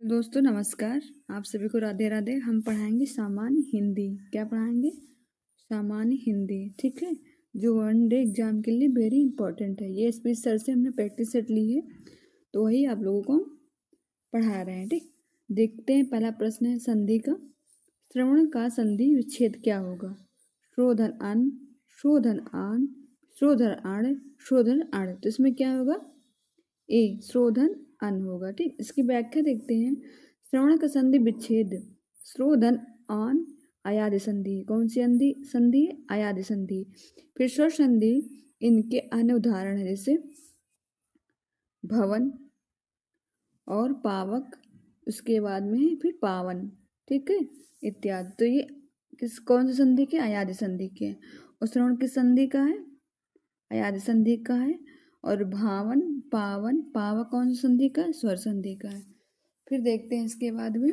दोस्तों नमस्कार। आप सभी को राधे राधे। हम पढ़ाएंगे सामान्य हिंदी। क्या पढ़ाएंगे? सामान्य हिंदी। ठीक है, जो वन डे एग्जाम के लिए वेरी इंपॉर्टेंट है। ये स्पीच सर से हमने प्रैक्टिस सेट ली है, तो वही आप लोगों को पढ़ा रहे हैं। ठीक, देखते हैं। पहला प्रश्न है संधि का। श्रवण का संधि विच्छेद क्या होगा? शोधन अन, शोधन आन, शोधन आण, शोधन आण। तो इसमें क्या होगा? ए श्रोधन अन होगा। ठीक, इसकी व्याख्या देखते हैं। श्रवण का संधि विच्छेद श्रोधन अन अयादि संधि। कौन सी संधि? अयादि संधि। फिर स्वर संधि इनके अन्य उदाहरण है, जैसे भवन और पावक, उसके बाद में फिर पावन, ठीक है, इत्यादि। तो ये कौन सी संधि के? अयादि संधि के। और श्रवण की संधि का है? अयादि संधि का है। और भावन, पावन, पावक कौन सी संधि का है? स्वर संधि का है। फिर देखते हैं इसके बाद में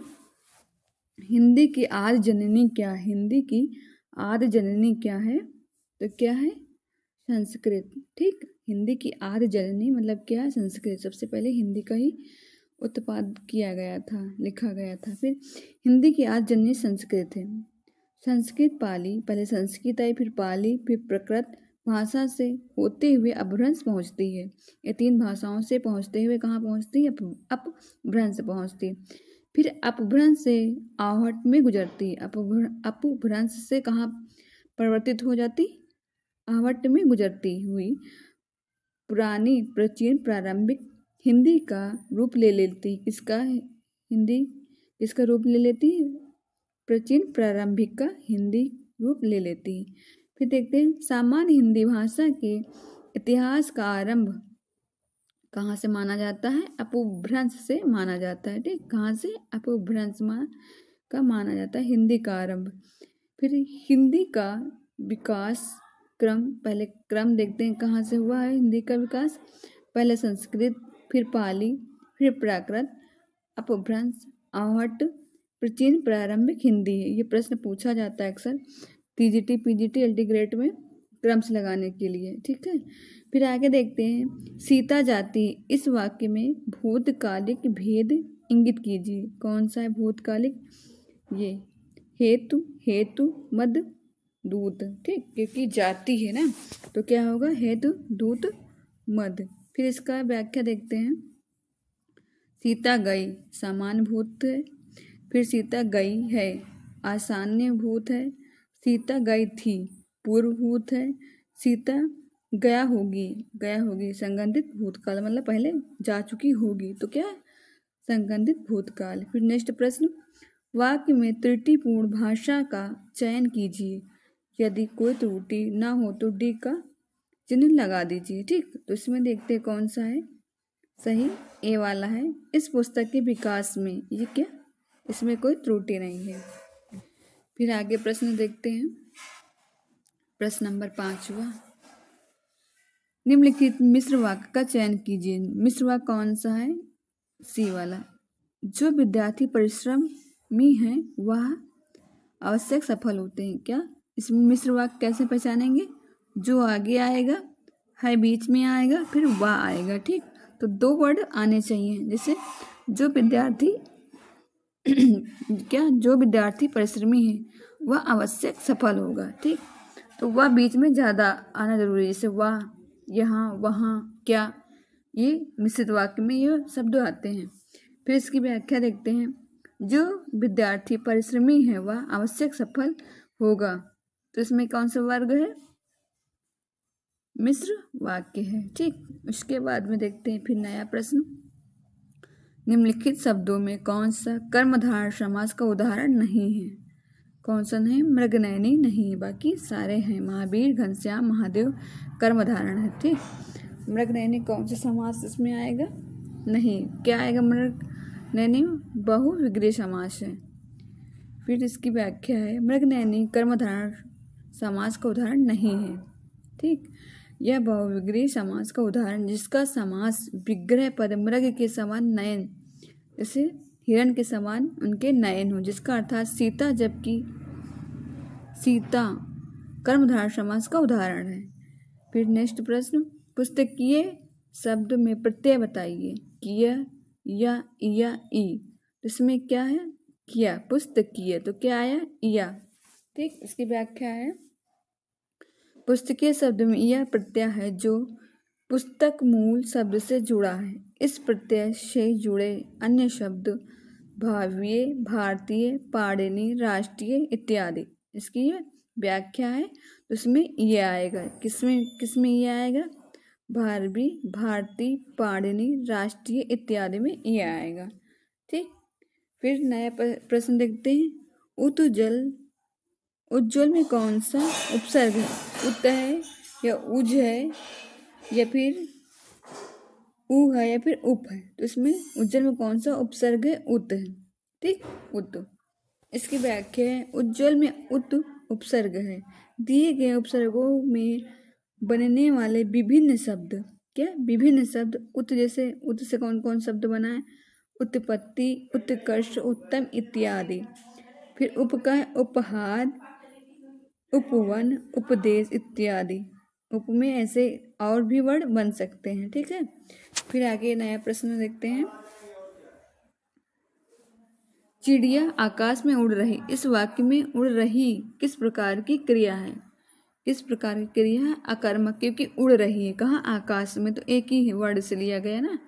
हिंदी की आदि जननी क्या है? हिंदी की आदि जननी क्या है? तो क्या है? संस्कृत। ठीक, हिंदी की आदि जननी मतलब क्या है? संस्कृत। सबसे पहले हिंदी का ही उत्पाद किया गया था, लिखा गया था। फिर हिंदी की आदि जननी संस्कृत है। संस्कृत पाली, पहले संस्कृत आई, फिर पाली, फिर प्राकृत भाषा से होते हुए अपभ्रंश पहुंचती है। ये तीन भाषाओं से पहुंचते हुए कहाँ पहुंचती है? अपभ्रंश पहुंचती। फिर अपभ्रंश से आहट में गुजरती। अपभ्रंश से कहाँ परिवर्तित हो जाती? आहट में गुजरती हुई पुरानी, प्राचीन, प्रारंभिक हिंदी का रूप ले लेती। किसका? हिंदी किसका रूप ले लेती? प्राचीन, प्रारंभिक का हिंदी रूप ले लेती। फिर देखते हैं सामान्य हिंदी भाषा के इतिहास का आरंभ कहाँ से माना जाता है? अपभ्रंश से माना जाता है। ठीक, कहाँ से? अपभ्रंश का माना जाता है हिंदी का आरंभ। फिर हिंदी का विकास क्रम, पहले क्रम देखते हैं कहाँ से हुआ है हिंदी का विकास। पहले संस्कृत, फिर पाली, फिर प्राकृत, अपभ्रंश, आहट, प्राचीन, प्रारंभिक हिंदी है। ये प्रश्न पूछा जाता है अक्सर टीजीटी, पीजीटी, एलटी ग्रेड में क्रम से लगाने के लिए। ठीक है, फिर आगे देखते हैं सीता जाति। इस वाक्य में भूतकालिक भेद इंगित कीजिए। कौन सा है भूतकालिक? ये हेतु, हेतु मद दूत। ठीक, क्योंकि जाति है ना, तो क्या होगा? हेतु दूत मद। फिर इसका व्याख्या देखते हैं। सीता गई सामान्य भूत है। फिर सीता गई है आसान्य भूत है। सीता गई थी पूर्व भूत है। सीता गया होगी संबंधित भूतकाल, मतलब पहले जा चुकी होगी, तो क्या? संबंधित भूतकाल। फिर नेक्स्ट प्रश्न, वाक्य में त्रुटिपूर्ण भाषा का चयन कीजिए। यदि कोई त्रुटि ना हो तो डी का चिन्ह लगा दीजिए। ठीक, तो इसमें देखते हैं कौन सा है सही। ए वाला है। इस पुस्तक के विकास में ये क्या? इसमें कोई त्रुटि नहीं है। फिर आगे प्रश्न देखते हैं। प्रश्न नंबर 5वां, निम्नलिखित मिश्र वाक्य का चयन कीजिए। मिश्र वाक्य कौन सा है? सी वाला। जो विद्यार्थी परिश्रमी हैं वह आवश्यक सफल होते हैं। क्या? इसमें मिश्र वाक्य कैसे पहचानेंगे? जो आगे आएगा है, बीच में आएगा, फिर वह आएगा। ठीक, तो दो वर्ड आने चाहिए, जैसे जो विद्यार्थी क्या? जो विद्यार्थी परिश्रमी है वह आवश्यक सफल होगा। ठीक, तो वह बीच में ज़्यादा आना जरूरी है, जैसे वह, यहाँ, वहाँ, क्या, ये मिश्रित वाक्य में ये शब्द आते हैं। फिर इसकी व्याख्या देखते हैं। जो विद्यार्थी परिश्रमी है वह आवश्यक सफल होगा, तो इसमें कौन सा वर्ग है? मिश्र वाक्य है। ठीक, उसके बाद में देखते हैं फिर नया प्रश्न, निम्नलिखित शब्दों में कौन सा कर्मधारय समास का उदाहरण नहीं है? कौन सा नहीं? मृगनयनी नहीं, बाकी सारे हैं। महावीर, घनश्याम, महादेव कर्मधारण है। ठीक, मृगनयनी कौन सा समास इसमें आएगा? नहीं। क्या आएगा? मृगनयनी बहुविग्रह समास है। फिर इसकी व्याख्या है, मृगनयनी कर्मधारय समास का उदाहरण नहीं है। ठीक, यह बहुविग्रह समास का उदाहरण जिसका समास विग्रह पद मृग के समान नयन, जैसे हिरण के समान उनके नयन हो, जिसका अर्थात सीता, जबकि सीता कर्मधारय समास का उदाहरण है। फिर नेक्स्ट प्रश्न, पुस्तकीय शब्द में प्रत्यय बताइए। किया, या, ई। इसमें क्या है, किया, पुस्तकीय, तो क्या आया, या। ठीक, इसकी व्याख्या है, पुस्तकीय शब्द में यह प्रत्यय है जो पुस्तक मूल शब्द से जुड़ा है। इस प्रत्यय से जुड़े अन्य शब्द भावीय, भारतीय, पाणिनि, राष्ट्रीय इत्यादि। इसकी ये व्याख्या है, तो इसमें ये आएगा, किसमें ये आएगा, भारवी, भारती, पाणिनि, राष्ट्रीय इत्यादि में ये आएगा। ठीक, फिर नया प्रश्न देखते हैं। उज्ज्वल, उज्ज्वल में कौन सा उपसर्ग है, उत है या उज है या फिर उ है या फिर उप है, तो इसमें उज्ज्वल में कौन सा उपसर्ग है, उत है। ठीक, उत। इसकी व्याख्या है, उज्ज्वल में उत उपसर्ग है। दिए गए उपसर्गों में बनने वाले विभिन्न शब्द, क्या, विभिन्न शब्द, उत जैसे, उत से कौन कौन शब्द बना है, उत्पत्ति, उत्कर्ष, उत्तम इत्यादि। फिर उप का है उपहार, उपवन, उपदेश इत्यादि। उप में ऐसे और भी वर्ड बन सकते हैं। ठीक है, फिर आगे नया प्रश्न देखते हैं। चिड़िया आकाश में उड़ रही, इस वाक्य में उड़ रही किस प्रकार की क्रिया है, किस प्रकार की क्रिया है, अकर्मक, क्योंकि उड़ रही है कहाँ, आकाश में, तो एक ही वर्ड से लिया गया ना,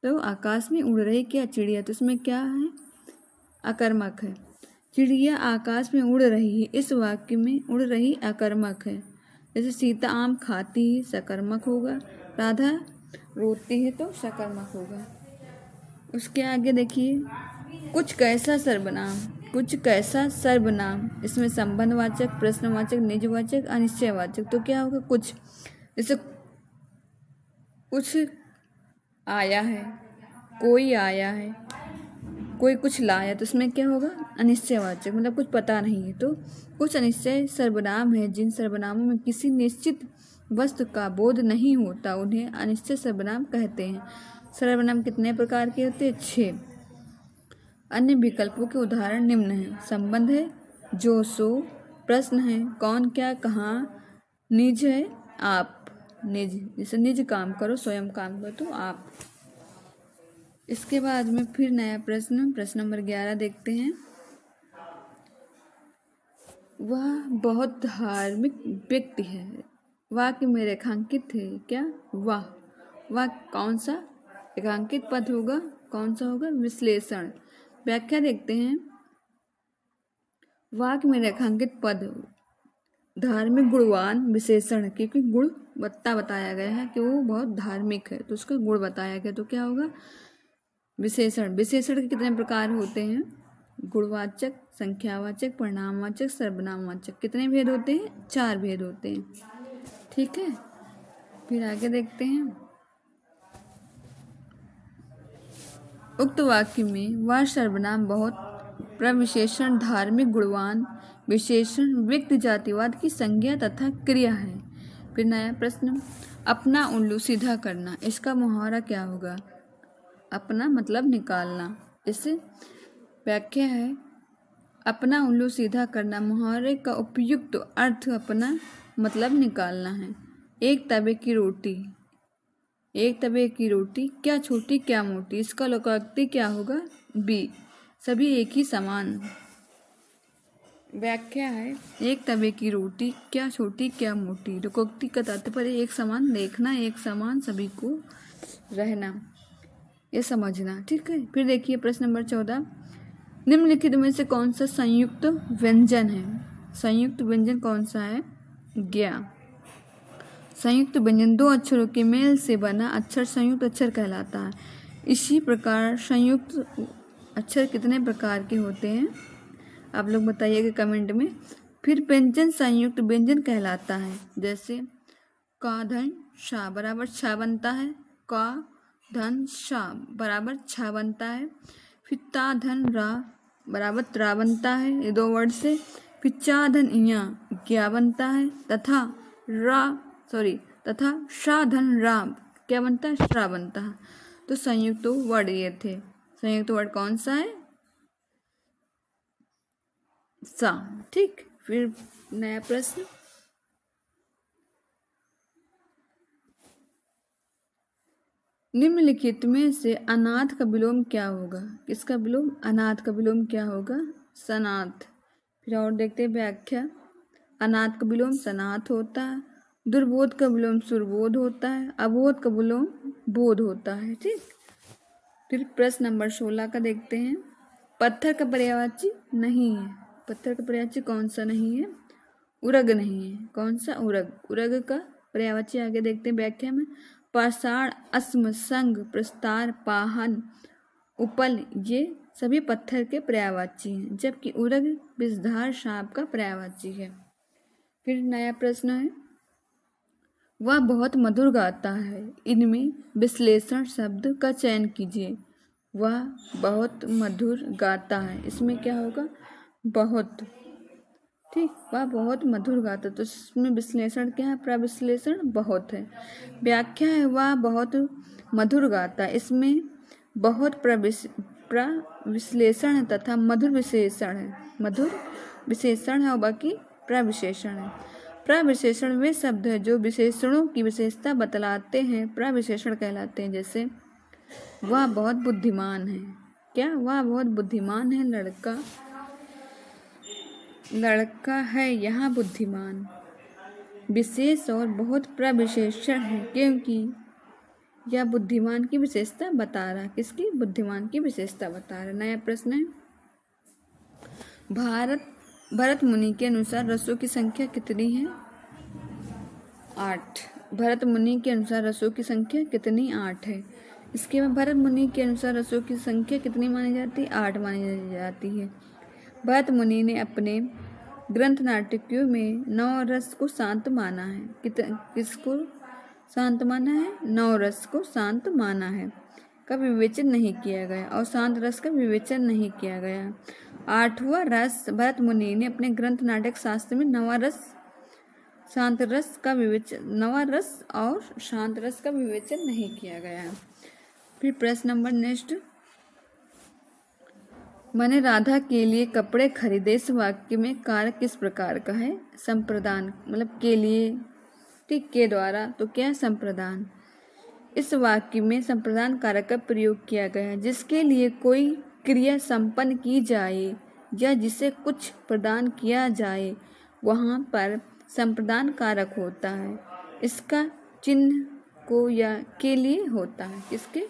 तो आकाश में उड़ रही क्या, चिड़िया, तो इसमें क्या है, अकर्मक है। चिड़िया आकाश में उड़ रही है, इस वाक्य में उड़ रही अकर्मक है। जैसे सीता आम खाती है, सकर्मक होगा, राधा रोती है तो सकर्मक होगा। उसके आगे देखिए, कुछ कैसा सर्वनाम, कुछ कैसा सर्वनाम, इसमें संबंधवाचक, प्रश्नवाचक, निजवाचक, अनिश्चयवाचक, तो क्या होगा, कुछ, जैसे कुछ आया है, कोई आया है, कोई कुछ लाया, तो इसमें क्या होगा, अनिश्चयवाचक, मतलब कुछ पता नहीं है। तो कुछ अनिश्चय सर्वनाम है, जिन सर्वनामों में किसी निश्चित वस्तु का बोध नहीं होता, उन्हें अनिश्चय सर्वनाम कहते हैं। सर्वनाम कितने प्रकार के होते हैं, 6। अन्य विकल्पों के उदाहरण निम्न हैं। संबंध है, जो सो, प्रश्न है, कौन क्या कहाँ, निज है, आप, निज, जैसे निज काम करो, स्वयं काम करो, तो आप। इसके बाद में फिर नया प्रश्न, प्रश्न नंबर 11 देखते हैं। वह बहुत धार्मिक व्यक्ति है, वाक्य में रेखांकित है क्या, वाह, वह कौन सा रेखांकित पद होगा, कौन सा होगा, विश्लेषण। व्याख्या देखते हैं। वाक्य में रेखांकित पद धार्मिक गुणवान विशेषण, क्योंकि गुण बताया गया है कि वो बहुत धार्मिक है, तो उसका गुण बताया गया, तो क्या होगा, विशेषण। विशेषण के कितने प्रकार होते हैं, गुणवाचक, संख्यावाचक, परिणामवाचक, सर्वनामवाचक। कितने भेद होते हैं, 4 भेद होते हैं। ठीक है, फिर आगे देखते हैं। उक्त वाक्य में वह सर्वनाम बहुत, प्रविशेषण धार्मिक गुणवान, विशेषण व्यक्ति जातिवाद की संज्ञा तथा क्रिया है। फिर नया प्रश्न, अपना उल्लू सीधा करना, इसका मुहावरा क्या होगा, अपना मतलब निकालना। इससे व्याख्या है, अपना उल्लू सीधा करना मुहावरे का उपयुक्त अर्थ अपना मतलब निकालना है। एक तवे की रोटी, एक तवे की रोटी, क्या छोटी क्या मोटी, इसका लोकोक्ति क्या होगा, बी, सभी एक ही समान। व्याख्या है, एक तवे की रोटी, क्या छोटी क्या मोटी, लोकोक्ति का तात्पर्य एक समान देखना, एक समान सभी को रहना, ये समझना। ठीक है, फिर देखिए प्रश्न नंबर 14, निम्नलिखित में से कौन सा संयुक्त व्यंजन है, संयुक्त व्यंजन कौन सा है, ज्ञा। संयुक्त व्यंजन 2 अक्षरों के मेल से बना अक्षर संयुक्त अक्षर कहलाता है। इसी प्रकार संयुक्त अक्षर कितने प्रकार के होते हैं, आप लोग बताइएगा कमेंट में। फिर व्यंजन संयुक्त व्यंजन कहलाता है, जैसे का धन शा बराबर छा बनता है, का धन शा बराबर छा बनता है। फिर ता धन रा बराबर त्रा बनता है, ये 2 वर्ड से। फिर चा धन इया क्या बनता है, तथा शा धन राम क्या बनता है, श्रा बनता है। तो संयुक्त वर्ड ये थे। संयुक्त वर्ड कौन सा है, सा। ठीक, फिर नया प्रश्न, निम्नलिखित में से अनाथ का विलोम क्या होगा? किसका विलोम? अनाथ का विलोम क्या होगा? सनाथ। फिर और देखते हैं व्याख्या। अनाथ का विलोम सनाथ होता है। दुर्बोध का विलोम सुरबोध होता है। अबोध का विलोम बोध होता है। ठीक। फिर प्रश्न नंबर 16 का देखते हैं। पत्थर का पर्यायवाची नहीं है। पत्थर का पर्यायवाची कौन सा नहीं है? उरग नहीं है। कौन सा? उरग। उरग का पर्यायवाची आगे देखते हैं व्याख्या में। पाषाण, अस्म, संग, प्रस्तार, पाहन, उपल ये सभी पत्थर के पर्यायवाची हैं, जबकि उरग विषधार सांप का पर्यायवाची है। फिर नया प्रश्न है। वह बहुत मधुर गाता है। इनमें विश्लेषण शब्द का चयन कीजिए। वह बहुत मधुर गाता है, इसमें क्या होगा? बहुत। ठीक। वह बहुत मधुर गाता है, तो इसमें विश्लेषण क्या है? प्रविश्लेषण बहुत है। व्याख्या है। वह बहुत मधुर गाता है, इसमें बहुत प्रविश्लेषण है तथा मधुर विशेषण है। मधुर विशेषण है और बाकी प्रविशेषण है। प्रविशेषण वे शब्द है जो विशेषणों की विशेषता बतलाते हैं, प्रविशेषण कहलाते हैं। जैसे वह बहुत बुद्धिमान है। क्या? वह बहुत बुद्धिमान है। लड़का है यहाँ बुद्धिमान। विशेष और बहुत प्रविशेषण है, क्योंकि यह बुद्धिमान की विशेषता बता रहा है। किसकी? बुद्धिमान की विशेषता बता रहा है। नया प्रश्न है। भरत मुनि के अनुसार रसों की संख्या कितनी है? 8। भरत मुनि के अनुसार रसों की संख्या कितनी? 8 है। इसके बाद भरत मुनि के अनुसार रसों की संख्या कितनी मानी जाती है? 8 मानी जाती है। भरत मुनि ने अपने ग्रंथ नाटकों में 9 रस को शांत माना है। किसको शांत माना है? 9 रस को शांत माना है, का विवेचन नहीं किया गया, और शांत रस का विवेचन नहीं किया गया। 8वां रस भरत मुनि ने अपने ग्रंथ नाटक शास्त्र में 9वां रस शांत रस का विवेचन 9वां रस और शांत रस का विवेचन नहीं किया गया। फिर प्रश्न नंबर नेक्स्ट। मैंने राधा के लिए कपड़े खरीदे। इस वाक्य में कारक किस प्रकार का है? संप्रदान, मतलब के लिए। ठीक। के द्वारा, तो क्या है? संप्रदान। इस वाक्य में संप्रदान कारक का प्रयोग किया गया है। जिसके लिए कोई क्रिया संपन्न की जाए या जिसे कुछ प्रदान किया जाए, वहाँ पर संप्रदान कारक होता है। इसका चिन्ह को या के लिए होता है। किसके?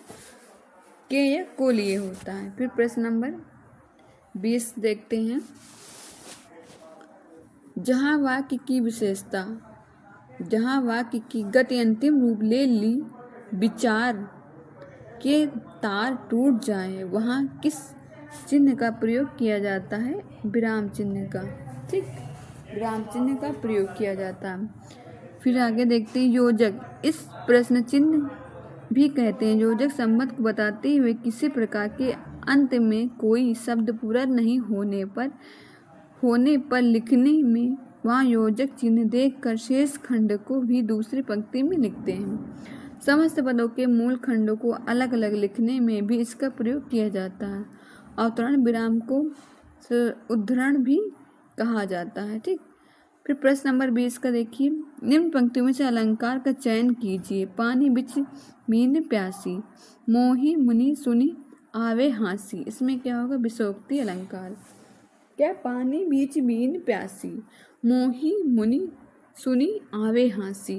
के या को लिए होता है। फिर प्रश्न नंबर 20 देखते हैं। जहाँ वाक्य की विशेषता, जहाँ वाक्य की गति अंतिम रूप ले ली, विचार के तार टूट जाएं, वहाँ किस चिन्ह का प्रयोग किया जाता है? विराम चिन्ह का। ठीक। विराम चिन्ह का प्रयोग किया जाता है। फिर आगे देखते हैं योजक। इस प्रश्न चिन्ह भी कहते हैं। योजक संबंध को बताते हुए किसी प्रकार के अंत में कोई शब्द पूरा नहीं होने पर लिखने में वहाँ योजक चिन्ह देकर शेष खंड को भी दूसरी पंक्ति में लिखते हैं। समस्त पदों के मूल खंडों को अलग अलग लिखने में भी इसका प्रयोग किया जाता है। अवतरण विराम को उद्धरण भी कहा जाता है। ठीक। फिर प्रश्न नंबर 20 का देखिए। निम्न पंक्तियों में से अलंकार का चयन कीजिए। पानी बिच मीन प्यासी, मोही मुनि सुनी आवे हाँसी। इसमें क्या होगा? विषोक्ति अलंकार। क्या? पानी बीच मीन प्यासी, मोही मुनि सुनी आवे हाँसी।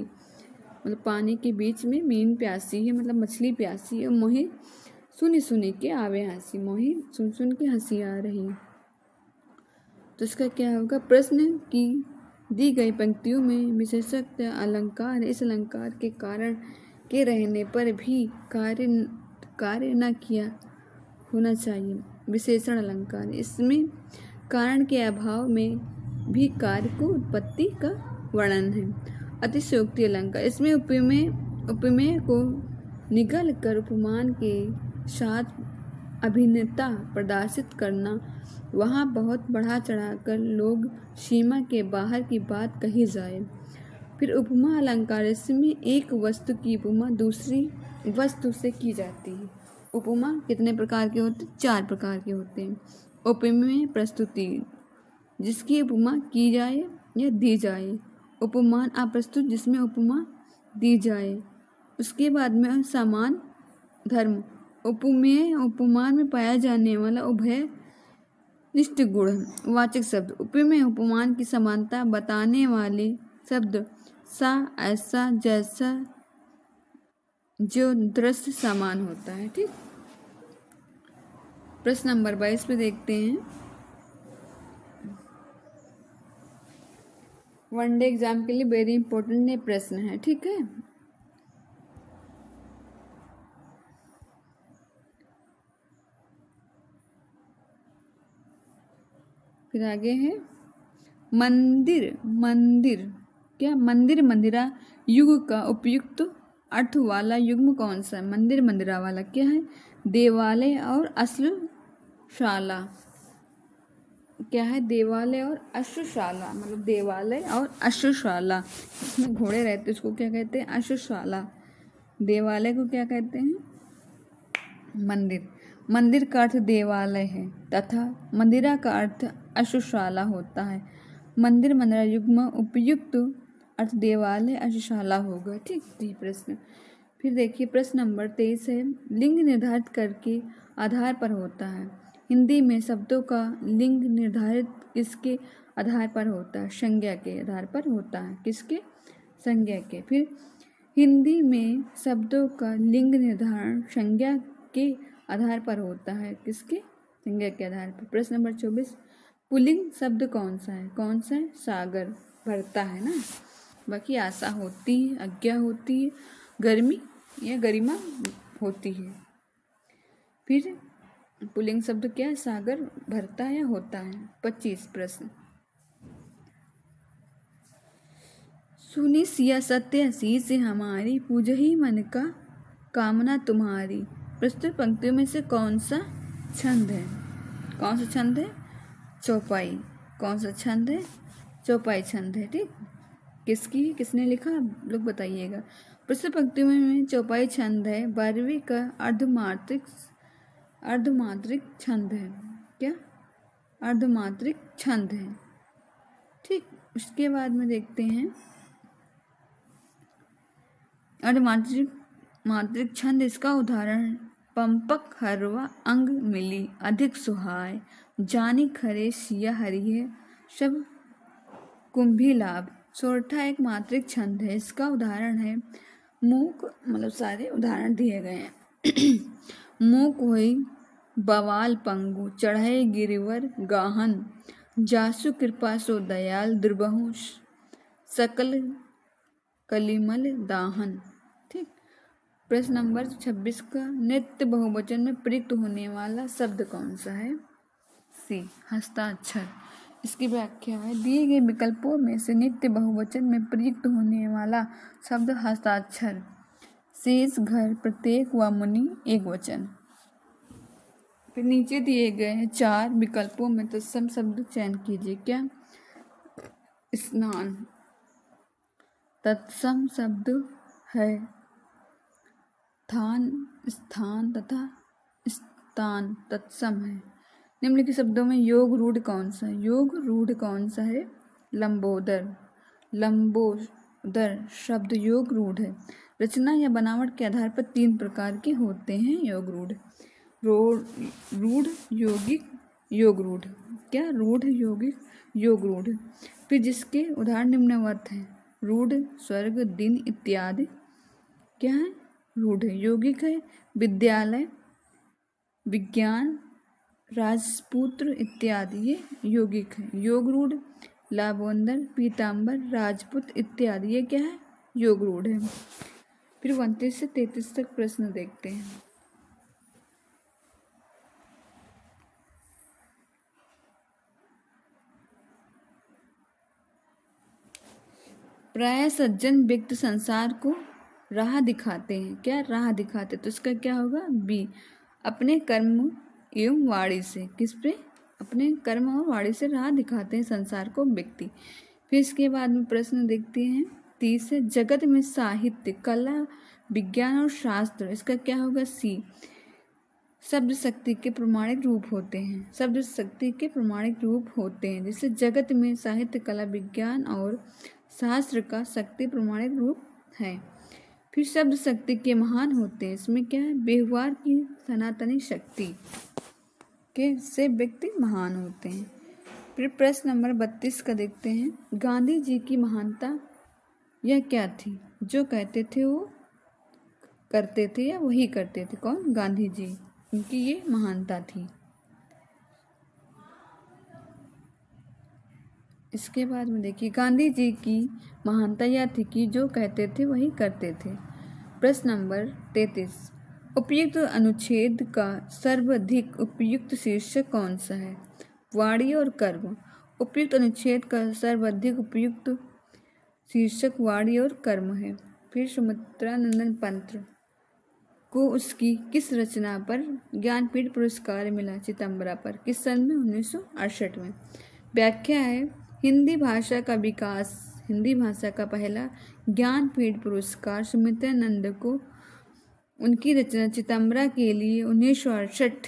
मतलब पानी के बीच में मीन प्यासी है, मतलब मछली प्यासी है। मोही सुनी के आवे हाँसी, मोही सुन के हंसी आ रही। तो इसका क्या होगा? प्रश्न की दी गई पंक्तियों में विशेषक अलंकार इस अलंकार के कारण के रहने पर भी कार्य न किया होना चाहिए। विशेषण अलंकार, इसमें कारण के अभाव में भी कार्य को उत्पत्ति का वर्णन है। अतिशयोक्ति अलंकार, इसमें उपमेय को निगल कर उपमान के साथ अभिन्नता प्रदर्शित करना, वहाँ बहुत बढ़ा चढ़ाकर लोग सीमा के बाहर की बात कही जाए। फिर उपमा अलंकार, इसमें एक वस्तु की उपमा दूसरी वस्तु से की जाती है। उपमा कितने प्रकार के होते हैं? 4 प्रकार के होते हैं। उपमेय प्रस्तुति, जिसकी उपमा की जाए या दी जाए। उपमान अप्रस्तुत, जिसमें उपमा दी जाए। उसके बाद में समान धर्म। उपमेय उपमान में पाया जाने वाला उभय निष्ठ गुण। वाचक शब्द। उपमेय उपमान की समानता बताने वाले शब्द सा, ऐसा, जैसा, जो, दृश्य, समान होता है। ठीक। प्रश्न नंबर 22 पे देखते हैं। वनडे एग्जाम के लिए वेरी इंपॉर्टेंट ये प्रश्न है। ठीक है। फिर आगे है मंदिर। मंदिर क्या? मंदिर मंदिरा युग का उपयुक्त अर्थ वाला युग्म कौन सा है? मंदिर मंदिरा वाला क्या है? देवालय और अश्वशाला। क्या है? देवालय और अश्वशाला, मतलब देवालय और अश्वशाला, इसमें घोड़े रहते हैं, उसको क्या कहते हैं? अश्वशाला। देवालय को क्या कहते हैं? मंदिर। मंदिर का अर्थ देवालय है तथा मंदिरा का अर्थ अश्वशाला होता है। मंदिर मंदिरा युग्म उपयुक्त अर्थ देवालय अश्वशाला होगा। ठीक। ये प्रश्न। फिर देखिए प्रश्न नंबर 23 है। लिंग निर्धारित करके आधार पर होता है। हिंदी में शब्दों का लिंग निर्धारित किसके आधार पर होता है? संज्ञा के आधार पर होता है। किसके? संज्ञा के। फिर हिंदी में शब्दों का लिंग निर्धारण संज्ञा के आधार पर होता है। किसके? संज्ञा के आधार पर। प्रश्न नंबर 24। पुल्लिंग शब्द कौन सा है? कौन सा है? सागर। भरता है ना। बाकी आशा होती है, आज्ञा होती है, गर्मी या गरिमा होती है। फिर पुल्लिंग शब्द क्या है? सागर, भरता या होता है। 25 प्रश्न। सुनी सिया सत्य सी से हमारी, पूजही मन का कामना तुम्हारी। प्रस्तुत पंक्तियों में से कौन सा छंद है? कौन सा छंद है? चौपाई। कौन सा छंद है? चौपाई छंद है। ठीक। किसकी? किसने लिखा? आप लोग बताइएगा। प्रस्तुत पंक्तियों में चौपाई छंद है। 12वीं का अर्धमात्रिक छंद है। क्या? अर्धमात्रिक छंद है। ठीक। उसके बाद में देखते हैं अर्धमात्रिक छंद। इसका उदाहरण पंपक हरवा अंग मिली अधिक सुहाय, जानी खरे सिया हरिये सब कुंभी लाभ। सोरठा एक मात्रिक छंद है। इसका उदाहरण है मूक, मतलब सारे उदाहरण दिए गए हैं। मूक हुई बवाल पंगु, चढ़ाए गिरिवर गाहन, जासु कृपा सो दयाल, दुर्बहु सकल कलिमल दाहन। ठीक। प्रश्न नंबर 26 का नित्य बहुवचन में प्रयुक्त होने वाला शब्द कौन सा है? सी, हस्ताक्षर। इसकी व्याख्या है दिए गए विकल्पों में से नित्य बहुवचन में प्रयुक्त होने वाला शब्द हस्ताक्षर। शेष, घर, प्रत्येक व मुनि एक वचन। फिर नीचे दिए गए हैं 4 विकल्पों में तत्सम शब्द चयन कीजिए। क्या? स्नान तत्सम शब्द है। थान, स्थान तथा स्थान तत्सम है। निम्नलिखित शब्दों में योग रूढ़ कौन सा है? योग रूढ़ कौन सा है? लंबोदर। लंबोदर शब्द योग रूढ़ है। रचना या बनावट के आधार पर 3 प्रकार के होते हैं योग रूढ़। रूढ़, यौगिक, योग रूढ़। क्या? रूढ़, यौगिक, योग रूढ़। फिर जिसके उदाहरण निम्नवत हैं। रूढ़, स्वर्ग, दिन इत्यादि क्या है? रूढ़ है। यौगिक है विद्यालय, विज्ञान, राजपुत्र इत्यादि, ये यौगिक है। योग रूढ़ लाबोंदर, पीताम्बर, राजपूत इत्यादि, ये क्या है? योग रूढ़ है। फिर 29 से 33 तक प्रश्न देखते हैं। प्राय सज्जन व्यक्ति संसार को राह दिखाते हैं। क्या? राह दिखाते। तो इसका क्या होगा? बी, अपने कर्म एवं वाणी से। किस पे? अपने कर्म और वाणी से राह दिखाते हैं संसार को व्यक्ति। फिर इसके बाद में प्रश्न देखते हैं 30 से। जगत में साहित्य, कला, विज्ञान और शास्त्र, इसका क्या होगा? सी, शब्द शक्ति के प्रमाणिक रूप होते हैं। शब्द शक्ति के प्रमाणिक रूप होते हैं। जैसे जगत में साहित्य, कला, विज्ञान और शास्त्र का शक्ति प्रमाणिक रूप है। फिर शब्द शक्ति के महान होते हैं, इसमें क्या है, व्यवहार की सनातनी शक्ति के से व्यक्ति महान होते हैं। फिर प्रश्न नंबर 32 का देखते हैं, गांधी जी की महानता यह क्या थी, जो कहते थे वो करते थे या वही करते थे, कौन, गांधी जी, उनकी ये महानता थी। इसके बाद में देखिए, गांधी जी की महानता यह थी कि जो कहते थे वही करते थे। प्रश्न नंबर 33, उपयुक्त अनुच्छेद का सर्वाधिक उपयुक्त शीर्षक कौन सा है, वाणी और कर्म। उपयुक्त अनुच्छेद का सर्वाधिक उपयुक्त शीर्षक वाणी और कर्म है। फिर सुमित्रा नंदन पंत को उसकी किस रचना पर ज्ञानपीठ पुरस्कार मिला, चिदंबरा पर, किस सन में, 1968 में। व्याख्या है, हिंदी भाषा का विकास, हिंदी भाषा का पहला ज्ञानपीठ पुरस्कार सुमित्रानंद को उनकी रचना चिदंबरा के लिए 1968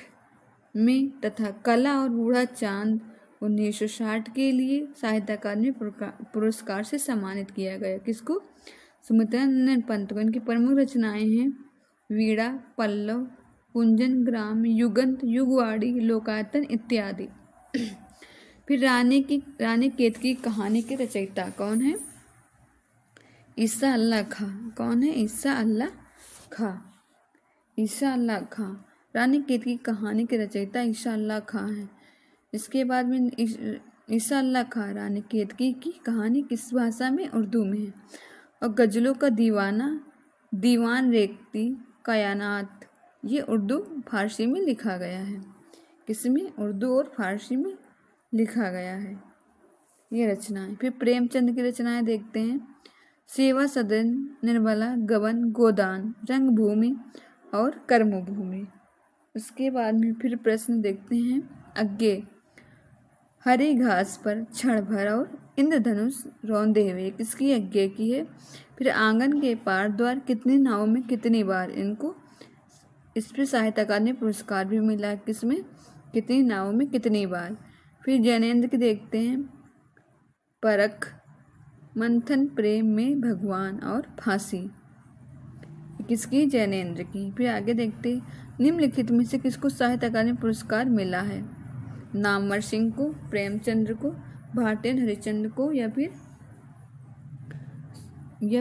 में तथा कला और बूढ़ा चांद 1960 के लिए साहित्य अकादमी पुरस्कार से सम्मानित किया गया। किसको, सुमित्रानंद पंत को। इनकी प्रमुख रचनाएं हैं वीणा, पल्लव, कुंजन, ग्राम, युगंत, युगवाड़ी, लोकायतन इत्यादि। फिर रानी केतकी कहानी के रचयिता कौन है, ईसा अल्लाह खां। कौन है, ईसा अल्लाह खां। ईसा अल्लाह खां रानी केतकी कहानी के रचयिता ईसा अल्लाह खां हैं। इसके बाद में ईसा अल्लाह खां रानी केतकी की कहानी किस भाषा में, उर्दू में है। और गजलों का दीवाना, दीवान रेखती, कायनात, ये उर्दू फारसी में लिखा गया है। किसमें, उर्दू और फारसी में लिखा गया है ये रचनाएं। फिर प्रेमचंद की रचनाएं देखते हैं, सेवा सदन, निर्मला, गबन, गोदान, रंगभूमि और कर्मभूमि। उसके बाद में फिर प्रश्न देखते हैं, अज्ञे, हरी घास पर क्षण भर और इंद्रधनुष रौंदे हुए, किसकी, अज्ञे की है। फिर आंगन के पार द्वार, कितनी नावों में कितनी बार, इनको इस पर साहित्य अकादमी पुरस्कार भी मिला है, किसमें, कितनी नावों में कितनी बार। फिर जैनेन्द्र की देखते हैं, परख, मंथन, प्रेम में भगवान और फांसी, किसकी, जैनेन्द्र की। फिर आगे देखते हैं, निम्नलिखित में से किसको साहित्य अकादमी पुरस्कार मिला है, नामवर सिंह को, प्रेमचंद्र को, भाटेन हरिश्चंद्र को, या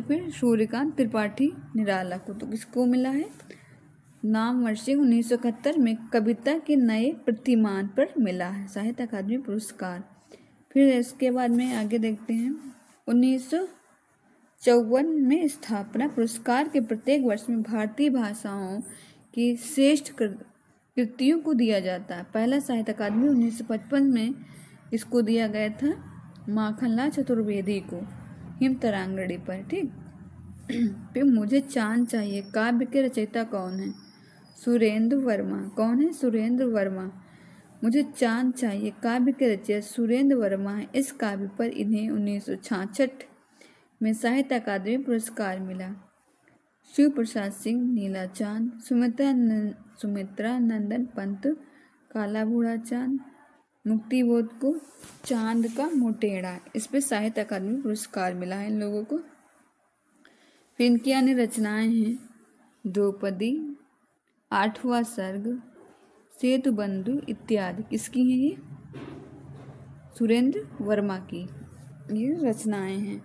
फिर सूर्यकांत त्रिपाठी निराला को। तो किसको मिला है, नामवर सिंह 1971 में कविता के नए प्रतिमान पर मिला है साहित्य अकादमी पुरस्कार। फिर इसके बाद में आगे देखते हैं, 1954 में स्थापना पुरस्कार के प्रत्येक वर्ष में भारतीय भाषाओं की श्रेष्ठ कृतियों को दिया जाता है। पहला साहित्य अकादमी 1955 में इसको दिया गया था माखनलाल चतुर्वेदी को, हिमतरांगड़ी पर, ठीक। फिर मुझे चांद चाहिए काव्य के रचयिता कौन है, सुरेंद्र वर्मा। कौन है, सुरेंद्र वर्मा। मुझे चांद चाहिए काव्य के रचयिता सुरेंद्र वर्मा है। इस काव्य पर इन्हें 1966 में साहित्य अकादमी पुरस्कार मिला। शिव प्रसाद सिंह, नीला चांद, सुमित्रा नंदन पंत, काला बूढ़ा चांद, मुक्तिबोध को चांद का मोटेड़ा, इस पे साहित्य अकादमी पुरस्कार मिला है इन लोगों को। फिर इनकी अन्य रचनाएं हैं द्रौपदी, आठवां सर्ग, सेतु बंधु इत्यादि। किसकी हैं ये, सुरेंद्र वर्मा की ये रचनाएं हैं।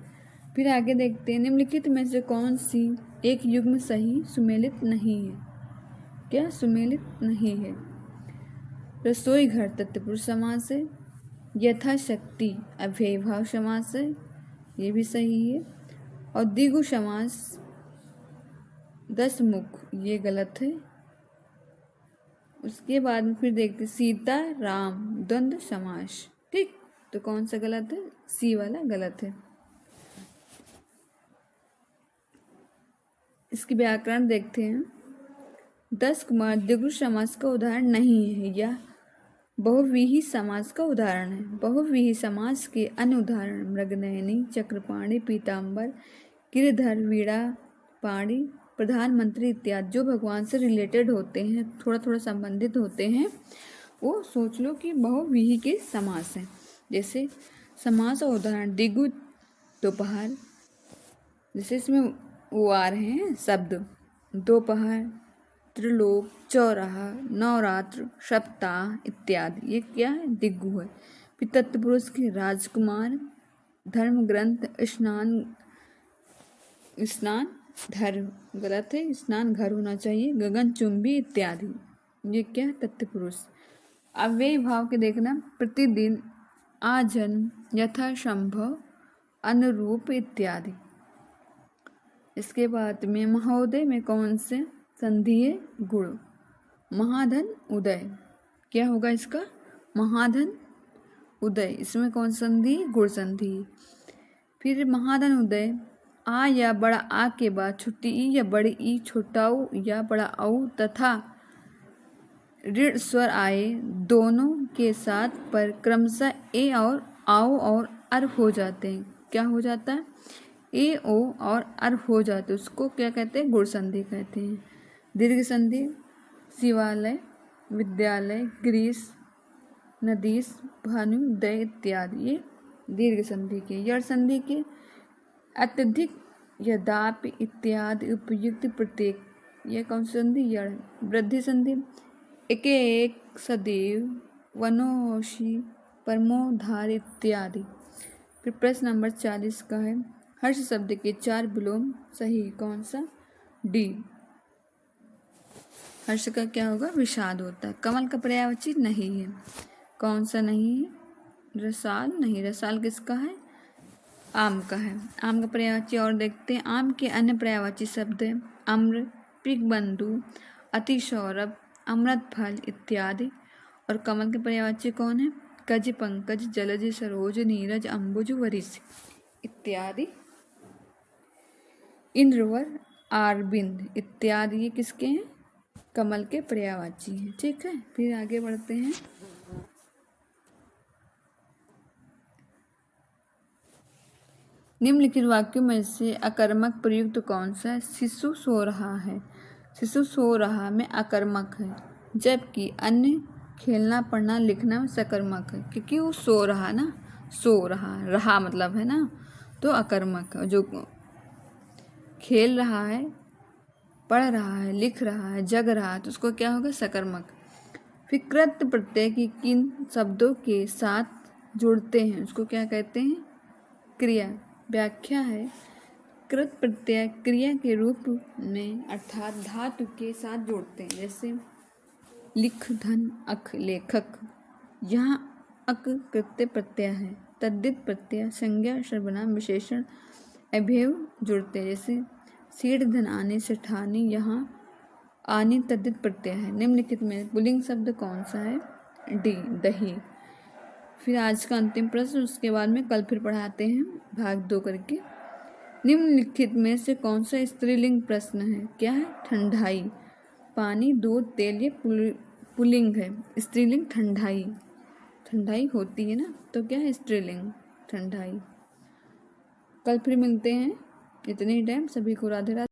फिर आगे देखते हैं, निम्नलिखित में से कौन सी एक युग्म सही सुमेलित नहीं है, क्या, सुमेलित नहीं है। रसोई घर तत्पुरुष समास है, यथाशक्ति अव्ययीभाव समास है, ये भी सही है। और द्विगु समास, दशमुख, ये गलत है। उसके बाद में फिर देखते सीता राम द्वंद्व समास, ठीक। तो कौन सा गलत है, सी वाला गलत है। इसकी व्याकरण देखते हैं, 10 कुमार द्विगु समास का उदाहरण नहीं है, यह बहुव्रीहि समास का उदाहरण है। बहुव्रीहि समास के अन्य उदाहरण मृगनयनी, चक्रपाणी, पीताम्बर, गिरिधर, वीणा पाणी, प्रधानमंत्री इत्यादि, जो भगवान से रिलेटेड होते हैं, थोड़ा थोड़ा संबंधित होते हैं, वो सोच लो कि बहुव्रीहि के समास हैं। जैसे समास और उदाहरण, दिगु दोपहर, जैसे इसमें वो आ रहे हैं शब्द। दोपहर, त्रिलोक, चौराहा, नवरात्र, सप्ताह इत्यादि। ये क्या है? दिग्गु है। फिर तत्पुरुष के राजकुमार, धर्म ग्रंथ, स्नान धर्म, गलत है, स्नान घर होना चाहिए, गगनचुंबी इत्यादि। ये क्या है? तत्पुरुष। अव्ययी भाव के देखना, प्रतिदिन, आजन्म, यथासंभव, अनुरूप इत्यादि। इसके बाद में महोदय में कौन से संधि है? गुण। महाधन उदय, क्या होगा इसका? महाधन उदय। इसमें कौन संधि? गुण संधि। फिर महाधन उदय, आ या बड़ा आ के बाद छोटी ई या बड़ी ई, छोटा ऊ या बड़ा औ तथा ऋण स्वर आए दोनों के साथ पर क्रमशः ए और आओ और अर हो जाते हैं। क्या हो जाता है? ए ओ और अर हो जाते, उसको क्या कहते हैं? गुण संधि कहते हैं। दीर्घ संधि, शिवालय, विद्यालय, ग्रीस, नदीस, भानुदय इत्यादि। ये दीर्घ संधि के। यड़ संधि के, अत्यधिक, यद्यपि इत्यादि, उपयुक्त, प्रत्येक। यह कौन सी संधि? यड़। वृद्धि संधि, एके एक, सदैव, वनोषी, परमोधार इत्यादि। फिर प्रश्न नंबर 40 का है, हर्ष शब्द के 4 विलोम सही। कौन सा? डी। हर्ष का क्या होगा? विषाद होता है। कमल का पर्यायवाची नहीं है। कौन सा नहीं है? रसाल नहीं। रसाल किसका है? आम का है। आम का पर्यायवाची और देखते हैं। आम के अन्य पर्यायवाची शब्द है अम्र, पिगबंधु, अतिसौरभ, अमृत फल इत्यादि। और कमल के पर्यायवाची कौन है? कज, पंकज, जलज, सरोज, नीरज, अंबुज, वरिष इत्यादि। इंद्रवर, अरविंद इत्यादि ये किसके हैं? कमल के पर्यायवाची हैं। ठीक है, फिर आगे बढ़ते हैं। निम्नलिखित वाक्यों में से अकर्मक प्रयुक्त कौन सा है? शिशु सो रहा है। शिशु सो रहा में अकर्मक है, जबकि अन्य खेलना, पढ़ना, लिखना में सकर्मक है, क्योंकि वो सो रहा ना, सो रहा मतलब है ना, तो अकर्मक है। जो खेल रहा है, पढ़ रहा है, लिख रहा है, जग रहा है, तो उसको क्या होगा? सकर्मक। फिर कृत प्रत्यय की किन शब्दों के साथ जुड़ते हैं उसको क्या कहते हैं? क्रिया। व्याख्या है, कृत प्रत्यय क्रिया के रूप में अर्थात धातु के साथ जोड़ते हैं। जैसे लिख, धन, अख, लेखक। यहाँ अक कृत्य प्रत्यय है। तद्धित प्रत्यय संज्ञा, सर्वनाम, विशेषण, अवयव जुड़ते हैं। जैसे सेठ, धन आने, सेठानी। यहाँ आनी तद्धित प्रत्यय है। निम्नलिखित में पुल्लिंग शब्द कौन सा है? डी, दही। फिर आज का अंतिम प्रश्न, उसके बाद में कल फिर पढ़ाते हैं भाग 2 करके। निम्नलिखित में से कौन सा स्त्रीलिंग प्रश्न है? क्या है? ठंडाई। पानी, दूध, तेल ये पुल्लिंग है। स्त्रीलिंग ठंडाई। ठंडाई होती है ना, तो क्या है? स्त्रीलिंग ठंडाई। कल फिर मिलते हैं। इतने ही टाइम सभी को राधे राधे।